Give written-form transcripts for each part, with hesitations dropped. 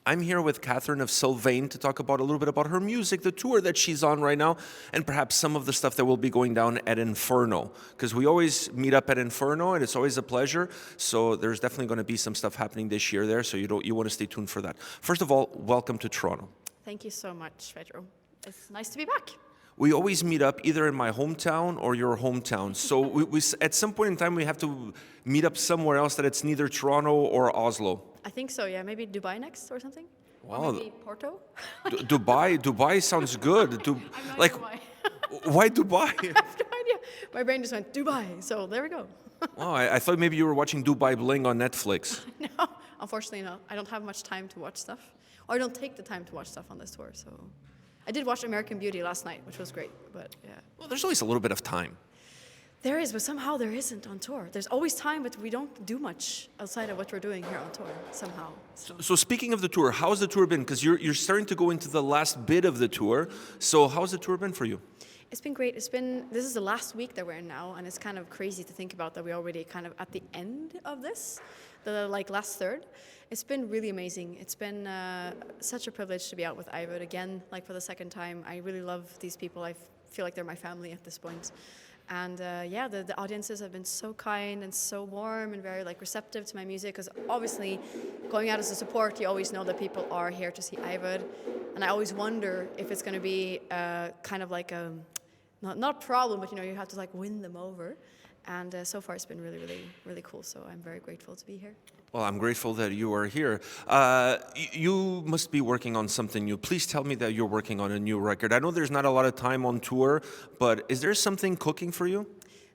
I'm here with Kathrine of Sylvaine to talk about a little bit about her music, the tour that she's on right now, and perhaps some of the stuff that will be going down at Inferno. Because we always meet up at Inferno, and it's always a pleasure. So there's definitely going to be some stuff happening this year there, so you want to stay tuned for that. First of all, welcome to Toronto. Thank you so much, Pedro. It's nice to be back. We always meet up either in my hometown or your hometown. So we at some point in time, we have to meet up somewhere else that it's neither Toronto or Oslo. I think so, yeah. Maybe Dubai next or something? Wow. Or maybe Porto? Dubai sounds good. I'm not Like, Dubai. why Dubai? I have no idea. My brain just went, Dubai. So there we go. Oh, I thought maybe you were watching Dubai Bling on Netflix. No, unfortunately not. I don't have much time to watch stuff. Or I don't take the time to watch stuff on this tour, so... I did watch American Beauty last night, which was great, but yeah. Well, there's always a little bit of time. There is, but somehow there isn't on tour. There's always time, but we don't do much outside of what we're doing here on tour, somehow. So speaking of the tour, how's the tour been? Because you're starting to go into the last bit of the tour. So how's the tour been for you? It's been great. This is the last week that we're in now, and it's kind of crazy to think about that we're already kind of at the end of this, the last third. It's been really amazing. It's been such a privilege to be out with Eivør again, like for the second time. I really love these people. I feel like they're my family at this point. And yeah, the audiences have been so kind and so warm and very receptive to my music, because obviously going out as a support, you always know that people are here to see Eivør. And I always wonder if it's going to be kind of like a, not a problem, but you have to win them over. And so far it's been really, really, really cool. So I'm very grateful to be here. Well, I'm grateful that you are here. You must be working on something new. Please tell me that you're working on a new record. I know there's not a lot of time on tour, but is there something cooking for you?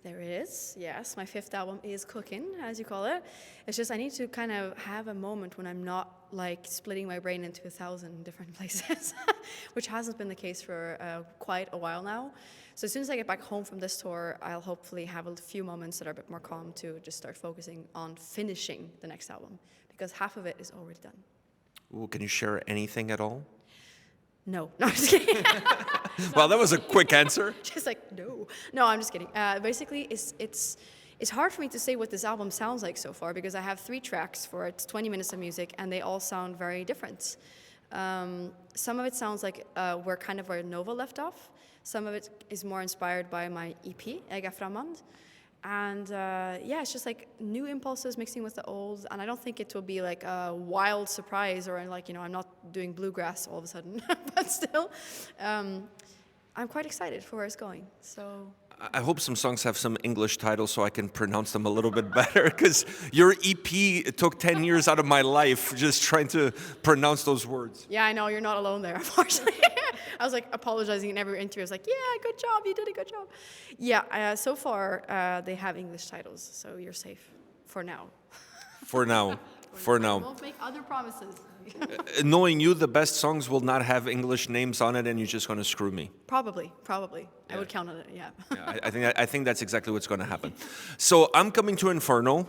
There is, yes. My 5th album is cooking, as you call it. It's just I need to kind of have a moment when I'm not splitting my brain into 1,000 different places, which hasn't been the case for quite a while now. So as soon as I get back home from this tour, I'll hopefully have a few moments that are a bit more calm to just start focusing on finishing the next album, because half of it is already done. Ooh, can you share anything at all? No, I'm just kidding. Well, that was a quick answer. Just no. No, I'm just kidding. Basically, it's hard for me to say what this album sounds like so far, because I have 3 tracks for it, 20 minutes of music, and they all sound very different. Some of it sounds like where Nova left off. Some of it is more inspired by my EP, Ega Framand. And yeah, it's just new impulses mixing with the old, and I don't think it will be a wild surprise or I'm not doing bluegrass all of a sudden, but still, I'm quite excited for where it's going. So I hope some songs have some English titles so I can pronounce them a little bit better, because your EP took 10 years out of my life just trying to pronounce those words. Yeah, I know, you're not alone there, unfortunately. I was apologizing in every interview. I was yeah, good job, you did a good job. Yeah, so far they have English titles, so you're safe for now. For now. For now. I won't make other promises. Knowing you, the best songs will not have English names on it, and you're just going to screw me. Probably. Yeah. I would count on it, yeah. Yeah, I think that's exactly what's going to happen. So I'm coming to Inferno.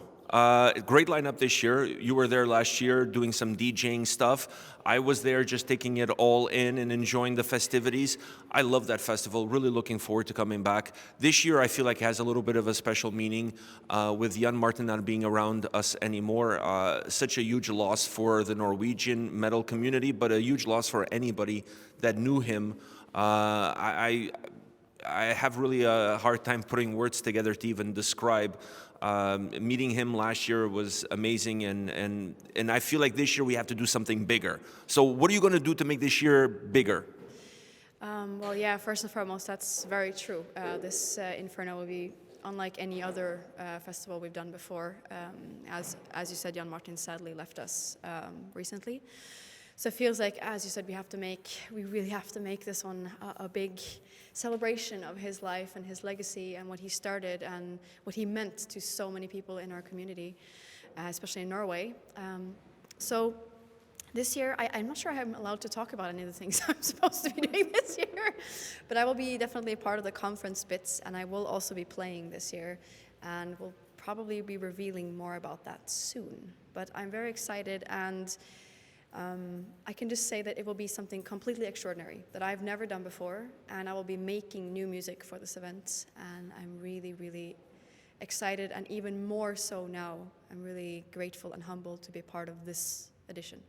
Great lineup this year. You were there last year doing some DJing stuff. I was there just taking it all in and enjoying the festivities. I love that festival. Really looking forward to coming back. This year I feel like it has a little bit of a special meaning with Jan Martin not being around us anymore. Such a huge loss for the Norwegian metal community, but a huge loss for anybody that knew him. I have really a hard time putting words together to even describe. Meeting him last year was amazing, and I feel like this year we have to do something bigger. So what are you going to do to make this year bigger? Well, yeah, first and foremost, that's very true. This Inferno will be unlike any other festival we've done before. As you said, Jan Martin sadly left us recently. So it feels like, as you said, we really have to make this one a big celebration of his life and his legacy and what he started and what he meant to so many people in our community, especially in Norway. So this year, I'm not sure I'm allowed to talk about any of the things I'm supposed to be doing this year, but I will be definitely a part of the conference bits, and I will also be playing this year, and we'll probably be revealing more about that soon. But I'm very excited, and I can just say that it will be something completely extraordinary that I've never done before, and I will be making new music for this event, and I'm really, really excited, and even more so now. I'm really grateful and humbled to be part of this edition.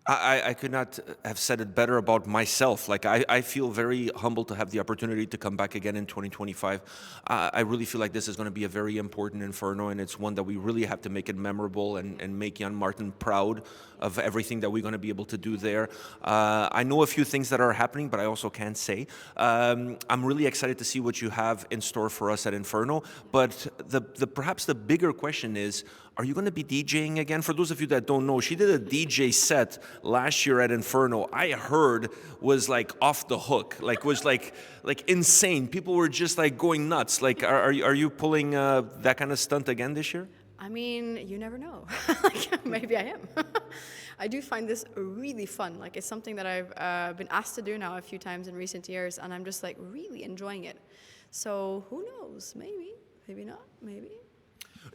I could not have said it better about myself. Like, I feel very humbled to have the opportunity to come back again in 2025. I really feel like this is going to be a very important Inferno, and it's one that we really have to make it memorable and make Jan Martin proud of everything that we're going to be able to do there. I know a few things that are happening, but I also can't say. I'm really excited to see what you have in store for us at Inferno. But perhaps the bigger question is, are you going to be DJing again? For those of you that don't know, she did a DJ set last year at Inferno. I heard was like off the hook, was like insane. People were just like going nuts. Like, are you pulling that kind of stunt again this year? I mean, you never know. Like, maybe I am. I do find this really fun. Like, it's something that I've been asked to do now a few times in recent years, and I'm just like really enjoying it. So who knows? Maybe, maybe not, maybe.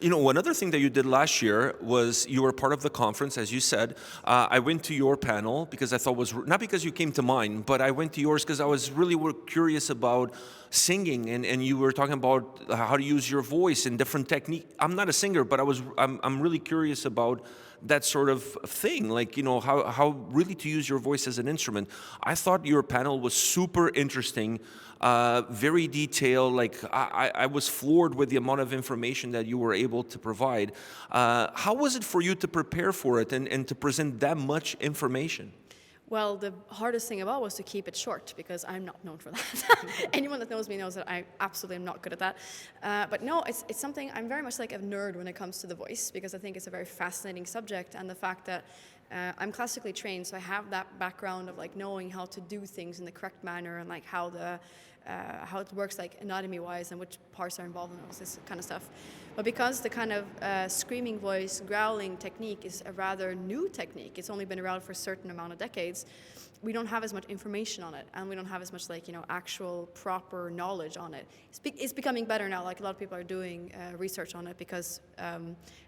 You know, one other thing that you did last year was you were part of the conference, as you said. I went to your panel because I thought not because you came to mine, but I went to yours because I was really curious about singing, and you were talking about how to use your voice and different technique. I'm not a singer, but I'm really curious about that sort of thing, like, you know, how really to use your voice as an instrument. I thought your panel was super interesting, very detailed. Like, I was floored with the amount of information that you were able to provide. How was it for you to prepare for it and to present that much information? Well, the hardest thing about was to keep it short, because I'm not known for that. Anyone that knows me knows that I absolutely am not good at that. But no, it's something, I'm very much like a nerd when it comes to the voice, because I think it's a very fascinating subject, and the fact that I'm classically trained, so I have that background of like knowing how to do things in the correct manner, and like how it works, like anatomy-wise, and which parts are involved in all this kind of stuff. But because the kind of screaming voice, growling technique is a rather new technique, it's only been around for a certain amount of decades, we don't have as much information on it, and we don't have as much, like, you know, actual proper knowledge on it. It's becoming better now. Like, a lot of people are doing research on it, because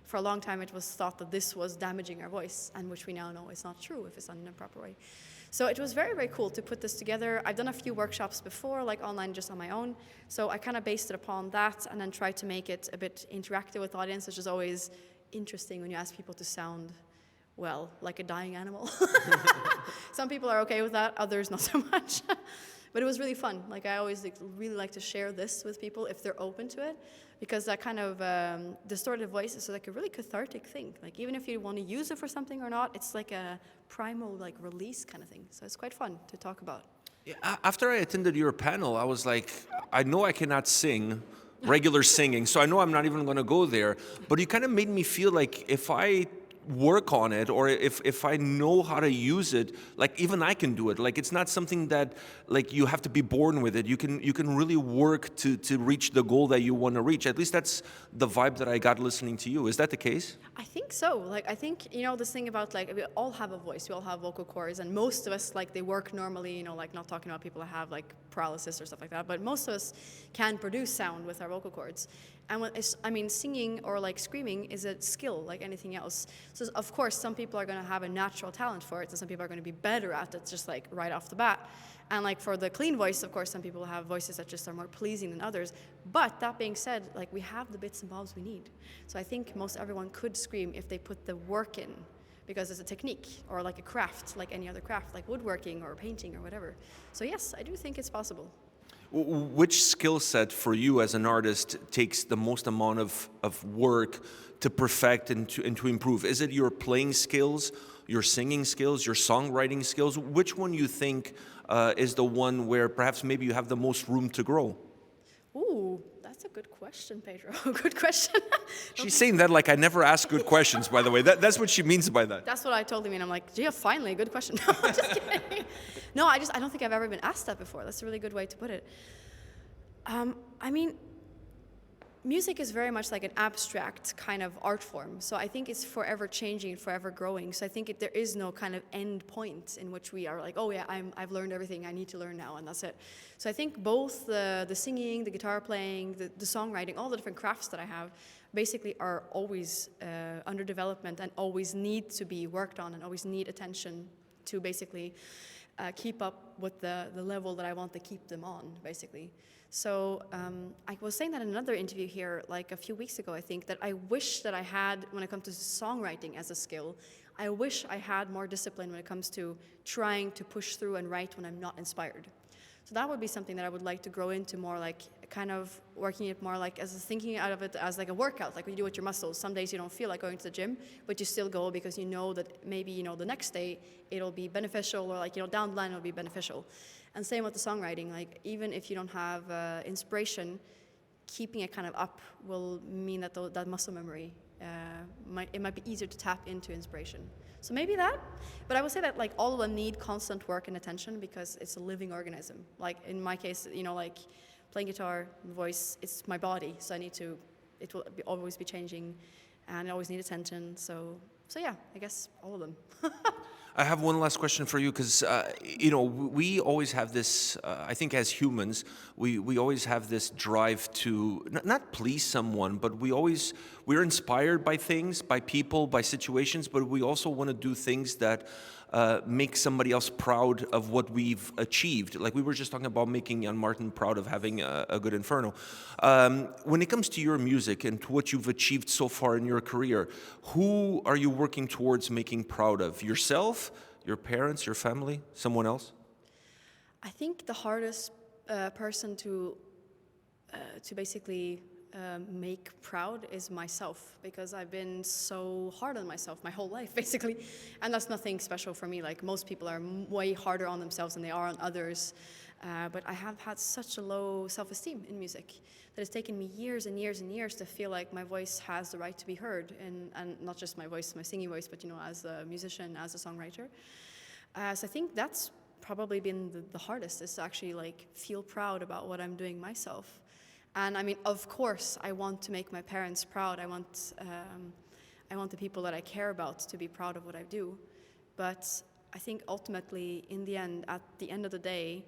for a long time it was thought that this was damaging our voice, and which we now know is not true if it's done in a proper way. So it was very, very cool to put this together. I've done a few workshops before, like online, just on my own. So I kind of based it upon that, and then tried to make it a bit interactive with the audience, which is always interesting when you ask people to sound, well, like a dying animal. Some people are okay with that, others not so much. But it was really fun. Like, I always really like to share this with people if they're open to it, because that kind of distorted voice is like a really cathartic thing. Like, even if you want to use it for something or not, it's like a primal, like, release kind of thing. So it's quite fun to talk about. Yeah, after I attended your panel, I was like, I know I cannot sing regular singing, so I know I'm not even going to go there. But it kind of made me feel like if I work on it, or if I know how to use it, like, even I can do it. Like, it's not something that, like, you have to be born with it. You can really work to reach the goal that you want to reach. At least that's the vibe that I got listening to you. Is that the case? I think so. Like, I think, you know, this thing about, like, we all have a voice, we all have vocal cords, and most of us, like, they work normally, you know, like, not talking about people that have, like, paralysis or stuff like that, but most of us can produce sound with our vocal cords. And I mean, singing or like screaming is a skill like anything else. So of course, some people are going to have a natural talent for it, and some people are going to be better at it, just like right off the bat. And like for the clean voice, of course, some people have voices that just are more pleasing than others. But that being said, like, we have the bits and bobs we need. So I think most everyone could scream if they put the work in, because it's a technique or like a craft, like any other craft, like woodworking or painting or whatever. So yes, I do think it's possible. Which skill set for you as an artist takes the most amount of work to perfect and to improve? Is it your playing skills, your singing skills, your songwriting skills? Which one you think is the one where perhaps maybe you have the most room to grow? Ooh, that's a good question, Pedro. Good question. She's saying that like I never ask good questions, by the way. That's what she means by that. That's what I totally mean. I'm like, gee, finally, a good question. No, I'm just kidding. No, I don't think I've ever been asked that before. That's a really good way to put it. I mean, music is very much like an abstract kind of art form. So I think it's forever changing, forever growing. So I think there is no kind of end point in which we are like, oh yeah, I've learned everything I need to learn now, and that's it. So I think both the singing, the guitar playing, the songwriting, all the different crafts that I have basically are always under development and always need to be worked on and always need attention to basically keep up with the level that I want to keep them on, basically. So I was saying that in another interview here, like a few weeks ago, I think, that I wish that I had, when it comes to songwriting as a skill, I wish I had more discipline when it comes to trying to push through and write when I'm not inspired. So that would be something that I would like to grow into more, like kind of working it more like as thinking out of it as like a workout, like what you do with your muscles. Some days you don't feel like going to the gym, but you still go because you know that maybe, you know, the next day it'll be beneficial, or like, you know, down the line it'll be beneficial. And same with the songwriting, like even if you don't have inspiration, keeping it kind of up will mean that that muscle memory, it might be easier to tap into inspiration. So maybe that, but I would say that like all of them need constant work and attention because it's a living organism. Like in my case, you know, like playing guitar, voice, it's my body, so it will always be changing, and I always need attention. So yeah, I guess all of them. I have one last question for you, because you know, we always have this. I think as humans, we always have this drive to not please someone, but we're inspired by things, by people, by situations, but we also want to do things that make somebody else proud of what we've achieved. Like we were just talking about making Jan Martin proud of having a good Inferno. When it comes to your music and to what you've achieved so far in your career, who are you working towards making proud of? Yourself, your parents, your family, someone else? I think the hardest person to basically make proud is myself, because I've been so hard on myself my whole life, basically. And that's nothing special for me. Like most people are way harder on themselves than they are on others. But I have had such a low self-esteem in music that it's taken me years and years and years to feel like my voice has the right to be heard. And not just my voice, my singing voice, but, you know, as a musician, as a songwriter. So I think that's probably been the hardest, is to actually like feel proud about what I'm doing myself. And I mean, of course, I want to make my parents proud. I want the people that I care about to be proud of what I do. But I think ultimately, in the end, at the end of the day,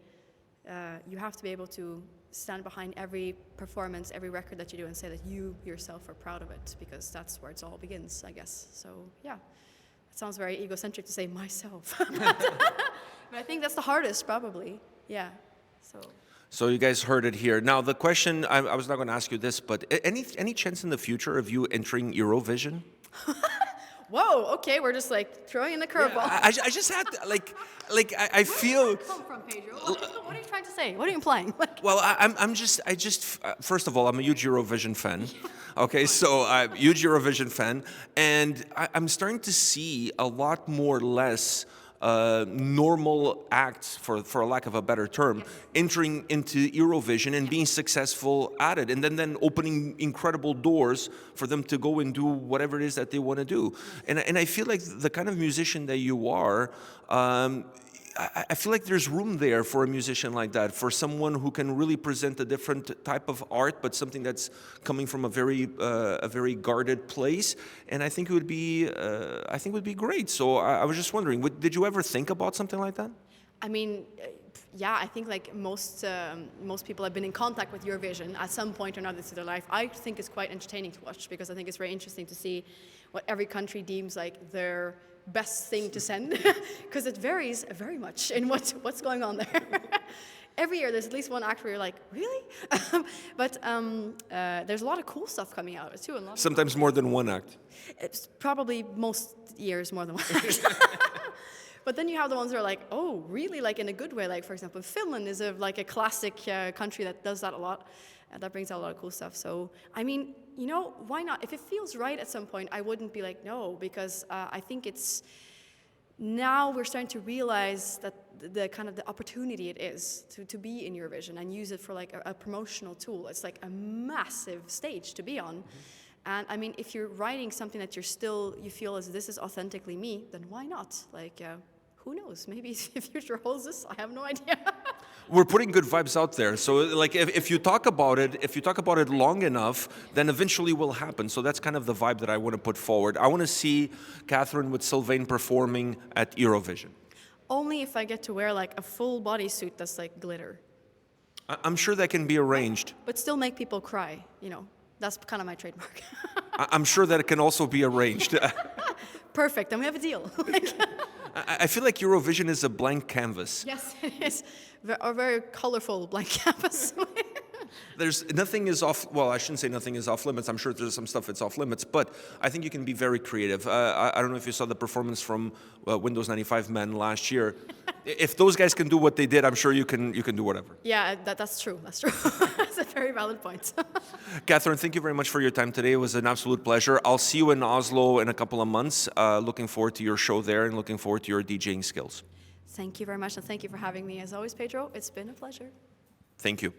you have to be able to stand behind every performance, every record that you do, and say that you yourself are proud of it, because that's where it all begins, I guess. So yeah, it sounds very egocentric to say myself, but I think that's the hardest, probably. Yeah. So you guys heard it here. Now the question, I was not going to ask you this, but any chance in the future of you entering Eurovision? Whoa, okay, we're just like throwing in the curveball. Yeah, I just had to, I feel. Where did that come from, Pedro? What are you trying to say? What are you implying? Well, first of all, I'm a huge Eurovision fan. Okay, so I'm a huge Eurovision fan, and I'm starting to see a lot more less normal acts, for a lack of a better term, entering into Eurovision and being successful at it, and then opening incredible doors for them to go and do whatever it is that they want to do. And I feel like the kind of musician that you are, I feel like there's room there for a musician like that, for someone who can really present a different type of art, but something that's coming from a very guarded place. And I think it would be great. So I was just wondering, did you ever think about something like that? I mean, yeah, I think like most people have been in contact with Eurovision at some point or another through their life. I think it's quite entertaining to watch, because I think it's very interesting to see what every country deems like their best thing to send, because it varies very much in what's going on there. Every year there's at least one act where you're like, really? But there's a lot of cool stuff coming out of it too. And sometimes more than one act. It's probably most years more than one act. But then you have the ones that are like, oh, really? Like in a good way. Like, for example, Finland is like a classic country that does that a lot. That brings out a lot of cool stuff. So, I mean, you know, why not? If it feels right at some point, I wouldn't be like, no, because I think it's, now we're starting to realize that the kind of the opportunity it is to be in Eurovision and use it for like a promotional tool. It's like a massive stage to be on. Mm-hmm. And I mean, if you're writing something that you feel as this is authentically me, then why not? Like, who knows? Maybe the future holds this. I have no idea. We're putting good vibes out there. So like if you talk about it long enough, then eventually will happen. So that's kind of the vibe that I want to put forward. I want to see Kathrine with Sylvaine performing at Eurovision. Only if I get to wear like a full bodysuit that's like glitter. I'm sure that can be arranged. But still make people cry, you know. That's kind of my trademark. I'm sure that it can also be arranged. Perfect, then we have a deal. I feel like Eurovision is a blank canvas. Yes, it is a very colorful blank canvas. There's nothing is off. Well, I shouldn't say nothing is off limits. I'm sure there's some stuff that's off limits, but I think you can be very creative. I don't know if you saw the performance from Windows 95 Men last year. If those guys can do what they did, I'm sure you can do whatever. Yeah, that's true. That's true. That's a very valid point. Kathrine, thank you very much for your time today. It was an absolute pleasure. I'll see you in Oslo in a couple of months. Looking forward to your show there and looking forward to your DJing skills. Thank you very much, and thank you for having me. As always, Pedro, it's been a pleasure. Thank you.